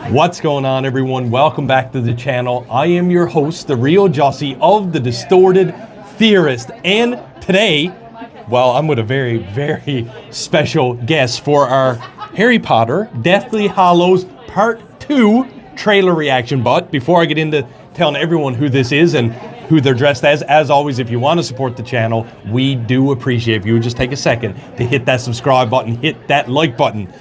What's going on, everyone? Welcome back to the channel. I am your host, the real Jussy of the Distorted Theorists, and today, well, I'm with a very, very special guest for our Harry Potter Deathly Hallows Part 2 trailer reaction. But before I get into telling everyone who this is and who they're dressed as always, if you want to support the channel, we do appreciate if you would just take a second to hit that subscribe button, hit that like button.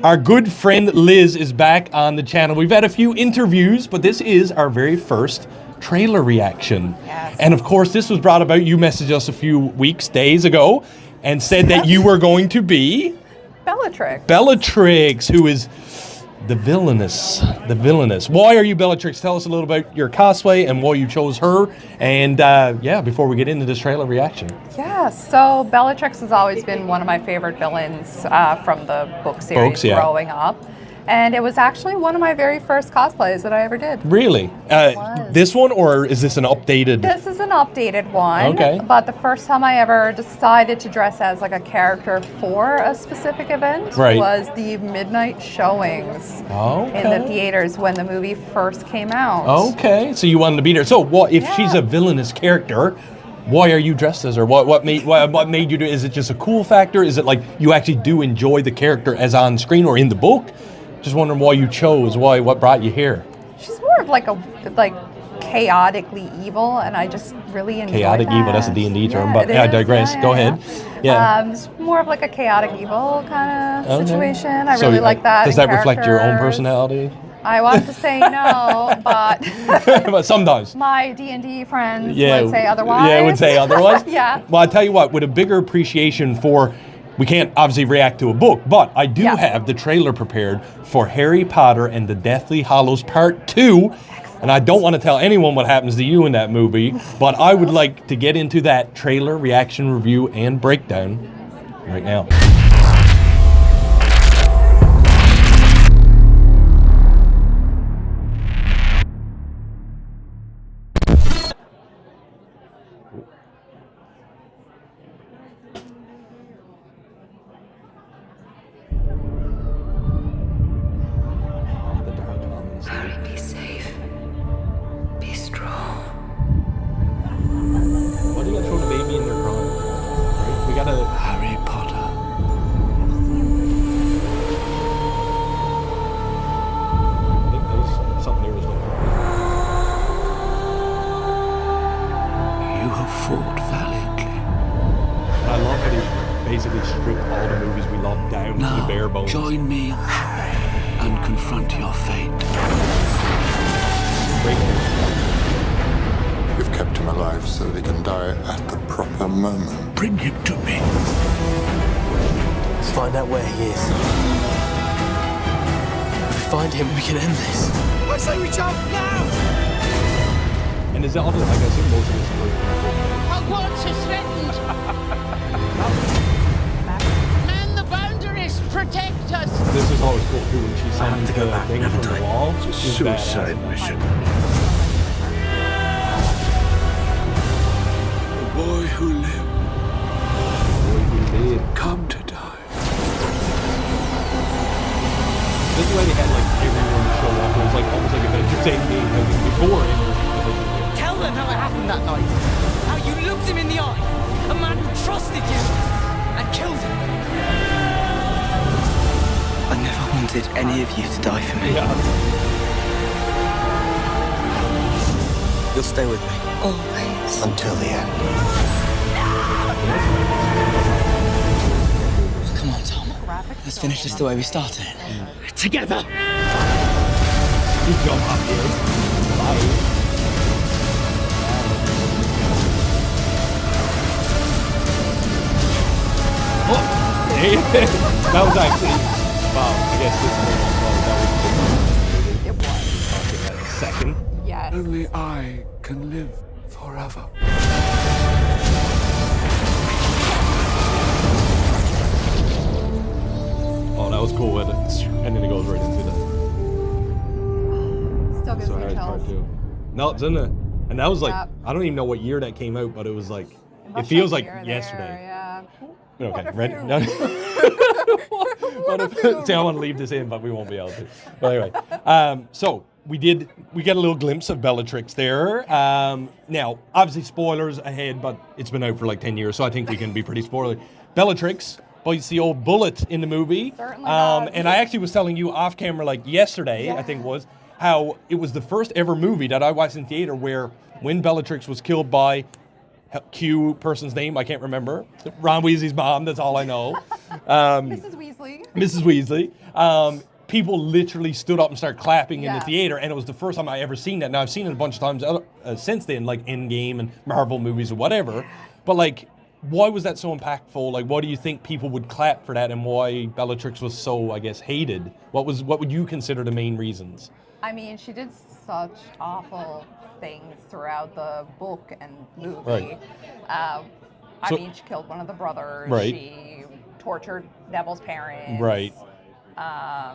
Our good friend Liz is back on the channel. We've had a few interviews, but this is our very first trailer reaction. Yes. And of course, this was brought about, you messaged us a few days ago, and said that you were going to be Bellatrix, who is the villainous. Why are you Bellatrix? Tell us a little about your cosplay and why you chose her. And yeah, before we get into this trailer reaction. Yeah, so Bellatrix has always been one of my favorite villains from the book series growing up. And it was actually one of my very first cosplays that I ever did. Really? This one, or is this an updated? This is an updated one. Okay. But the first time I ever decided to dress as like a character for a specific event was the midnight showings in the theaters when the movie first came out. Okay, so you wanted to be there. So what if she's a villainous character? Why are you dressed as her? What made you do? Is it just a cool factor? Is it like you actually do enjoy the character as on screen or in the book? Just wondering why you chose. What brought you here? She's more of like chaotically evil, and I just really enjoy chaotic that. Evil. That's a D&D term, but I digress. Go ahead. Yeah. It's more of like a chaotic evil kind of situation. I really like that. Does that reflect your own personality? I want to say no, but but sometimes my D&D friends would say otherwise. Yeah, would say otherwise. Yeah. Well, I tell you what, with a bigger appreciation for. We can't obviously react to a book, but I do have the trailer prepared for Harry Potter and the Deathly Hallows Part 2. And I don't want to tell anyone what happens to you in that movie, but I would like to get into that trailer reaction review and breakdown right now. Harry, be safe. Be strong. Why do you gotta throw the baby in there crying? Right? We gotta. Harry Potter. I think there's something there as well. You have fought valiantly. I love that he basically stripped all the movies we love down to the bare bones. Join me and confront your fate. You've kept him alive so that he can die at the proper moment. Bring him to me. Let's find out where he is. If we find him, we can end this. I say we jump now! And is it all like I assume most of this is Hogwarts is threatened. Man the boundaries, protect us. This is always cool too when she sends the thing from the wall. Suicide mission. The boy who lived. Come to die. This is why they had like everyone show up. It was like almost like an entertainment game like before. Tell them how it happened that night. How you looked him in the eye. A man who trusted you and killed him. I never wanted any of you to die for me. You'll stay with me. Always. Until the end. Come on, Tom. Let's finish this the way we started. Together. Good job, dude. That was actually, wow, I guess this It was. was a second. Yes. Only I can live forever. Oh, that was cool with it. And then it goes right into that. Still gives me chills. No, it's in there. And that was like, I don't even know what year that came out, but it was like, it feels like yesterday. Yeah. Okay, What a ready? few. See, I want to leave this in, but we won't be able to. But anyway, so we get a little glimpse of Bellatrix there. Now, obviously, spoilers ahead, but it's been out for like 10 years, so I think we can be pretty spoilery. Bellatrix bites the old bullet in the movie. Certainly does. And I actually was telling you off camera, like yesterday, I think it was, how it was the first ever movie that I watched in theater where when Bellatrix was killed by Q person's name, I can't remember. Ron Weasley's mom, that's all I know. Mrs. Weasley. Mrs. Weasley. People literally stood up and started clapping in the theater, and it was the first time I ever seen that. Now, I've seen it a bunch of times since then, like Endgame and Marvel movies or whatever. But, like, why was that so impactful? Like, why do you think people would clap for that, and why Bellatrix was so, I guess, hated? What would you consider the main reasons? I mean, she did such awful things throughout the book and movie. Right. I mean, she killed one of the brothers. Right. She tortured Neville's parents. Right.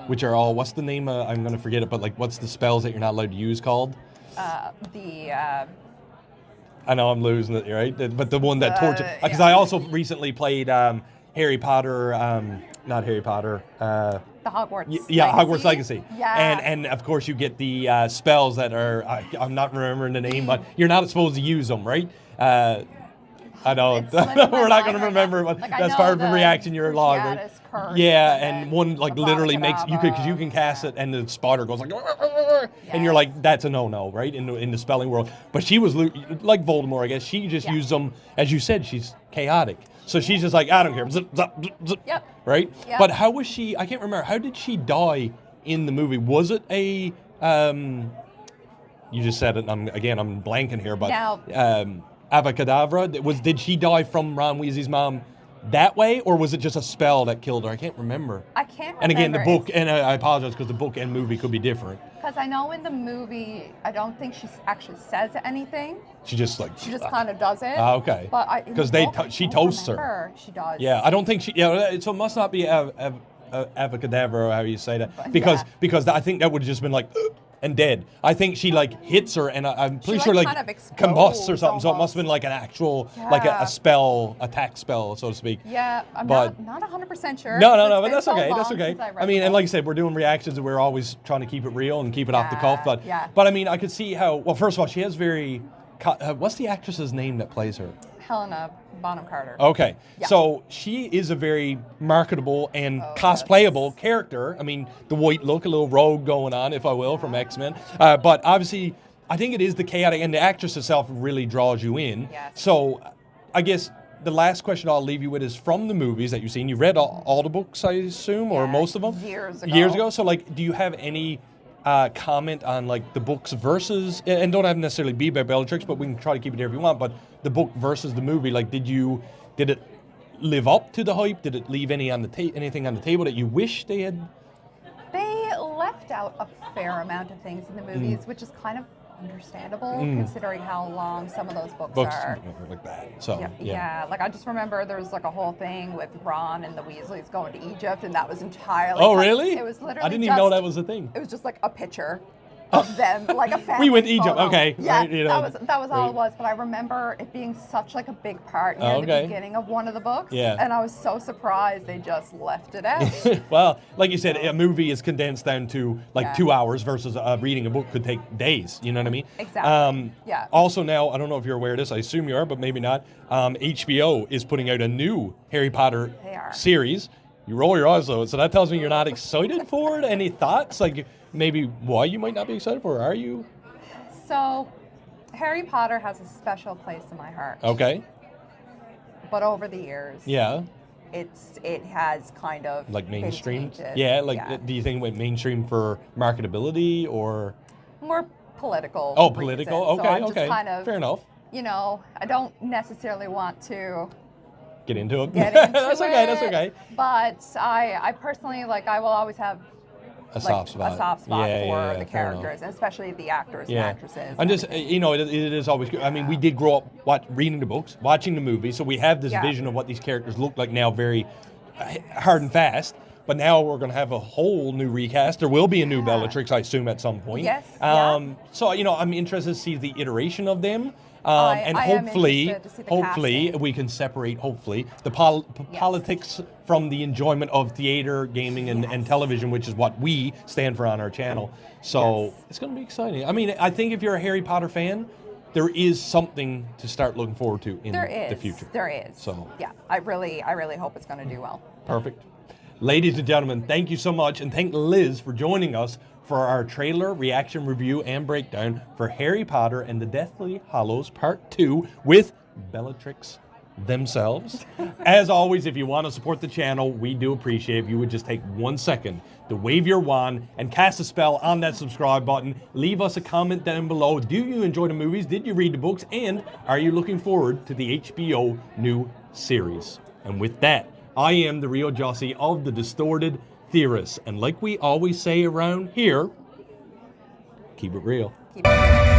Which are all, what's the name? I'm going to forget it, but like, what's the spells that you're not allowed to use called? I know I'm losing it, right? But the one that tortured, because I also recently played Harry Potter, not Harry Potter. The Hogwarts Legacy. Hogwarts Legacy. Yeah. And of course you get the spells that are, I'm not remembering the name, but you're not supposed to use them, right? I know, we're not going to remember, but like, that's part of the reaction you're allowed. Right? Yeah, and one like literally makes, because you can cast it and the spotter goes like, and you're like, that's a no-no, right, in the spelling world. But she was like Voldemort, I guess. She just used them, as you said, she's chaotic. So she's just like, I don't care, zip, zip, zip, yep. Right? Yep. But how was she, I can't remember, how did she die in the movie? Was it a, you just said it, and I'm blanking here, but Avacadabra, did she die from Ron Weasley's mom that way, or was it just a spell that killed her? I can't remember. I can't remember. And again, the book, and I apologize because the book and movie could be different. Because I know in the movie, I don't think she actually says anything. She just kind of does it. Okay. But because she toasts her. She does. Yeah, I don't think she. Yeah, so it must not be Avacadabra, or how you say that, because I think that would have just been like. And dead. I think she like hits her, and I'm pretty sure like kind of combusts or something. almost. So it must have been like an actual, like a spell, attack spell, so to speak. Yeah, I'm not 100% sure. No, but that's okay. That's okay. I mean, and like I said, we're doing reactions, and we're always trying to keep it real and keep it off the cuff. But I mean, I could see how. Well, first of all, she has very. What's the actress's name that plays her? Helena Bonham Carter. Okay, so she is a very marketable and cosplayable character. I mean, the white look, a little rogue going on, if I will, from X-Men. But obviously, I think it is the chaotic, and the actress herself really draws you in. Yes. So, I guess the last question I'll leave you with is from the movies that you've seen. You read all the books, I assume, or most of them? Years ago. Years ago. So, like, do you have any comment on like the books versus, and don't have to necessarily be by Bellatrix, but we can try to keep it there if you want, but the book versus the movie, like did it live up to the hype? Did it leave anything on the table that you wish they had? They left out a fair amount of things in the movies, which is kind of understandable considering how long some of those books are. Like that. So yeah, like I just remember there was like a whole thing with Ron and the Weasleys going to Egypt, and that was entirely. Oh really? It was literally. I didn't even know that was a thing. It was just like a picture of them, like a family. We went to Egypt, photo. okay. Yeah, right, that was all it was. But I remember it being such like a big part near the beginning of one of the books. Yeah. And I was so surprised they just left it out. Well, like you said, a movie is condensed down to like 2 hours versus reading a book could take days. You know what I mean? Exactly. Also now, I don't know if you're aware of this. I assume you are, but maybe not. HBO is putting out a new Harry Potter series. You roll your eyes though, so that tells me you're not excited for it. Any thoughts? Like maybe why you might not be excited for it? Are you? So, Harry Potter has a special place in my heart. Okay. But over the years, it has kind of like mainstream. Yeah, do you think it went mainstream for marketability or more political? Oh, political. Reasons. Okay, so I'm okay. Just kind of, fair enough. You know, I don't necessarily want to get into it. That's okay. That's okay. But I personally I will always have a soft spot for the characters, and especially the actors and actresses. I'm just, it is always good. I mean, we did grow up reading the books, watching the movie, so we have this vision of what these characters look like now, very hard and fast. But now we're going to have a whole new recast. There will be a new Bellatrix, I assume, at some point. Yes. So, I'm interested to see the iteration of them. And I am hopefully, interested to see the casting. we can separate, the politics from the enjoyment of theater, gaming, and television, which is what we stand for on our channel. So it's going to be exciting. I mean, I think if you're a Harry Potter fan, there is something to start looking forward to in the future. There is. So yeah, I really hope it's going to do well. Perfect. Ladies and gentlemen, thank you so much, and thank Liz for joining us for our trailer reaction review and breakdown for Harry Potter and the Deathly Hallows Part 2 with Bellatrix themselves. As always, if you want to support the channel, we do appreciate if you would just take 1 second to wave your wand and cast a spell on that subscribe button. Leave us a comment down below. Do you enjoy the movies? Did you read the books? And are you looking forward to the HBO new series? And with that, I am the real Jussy of the Distorted Theorists. And like we always say around here, keep it real. Keep it real.